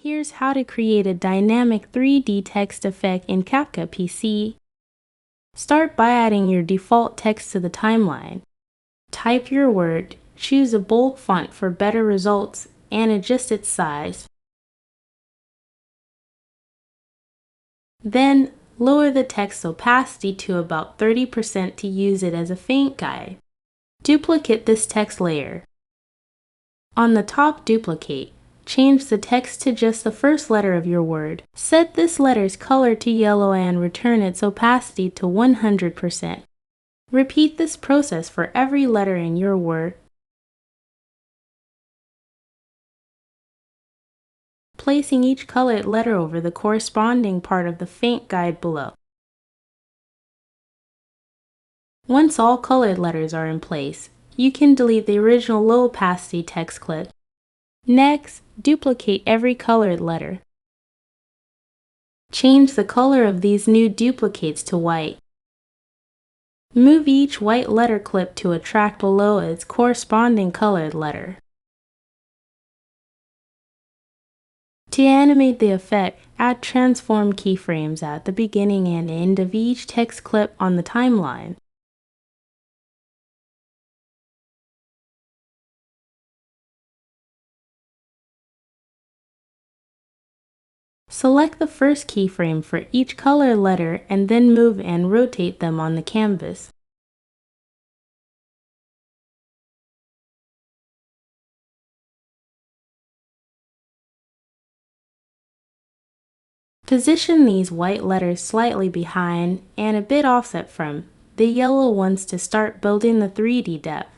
Here's how to create a dynamic 3D text effect in CapCut PC. Start by adding your default text to the timeline. Type your word, choose a bold font for better results, and adjust its size. Then, lower the text opacity to about 30% to use it as a faint guide. Duplicate this text layer. On the top duplicate, change the text to just the first letter of your word. Set this letter's color to yellow and return its opacity to 100%. Repeat this process for every letter in your word. Placing each colored letter over the corresponding part of the faint guide below. Once all colored letters are in place, you can delete the original low opacity text clip. Next, duplicate every colored letter. Change the color of these new duplicates to white. Move each white letter clip to a track below its corresponding colored letter. To animate the effect, add transform keyframes at the beginning and end of each text clip on the timeline. Select the first keyframe for each color letter and then move and rotate them on the canvas. Position these white letters slightly behind and a bit offset from the yellow ones to start building the 3D depth.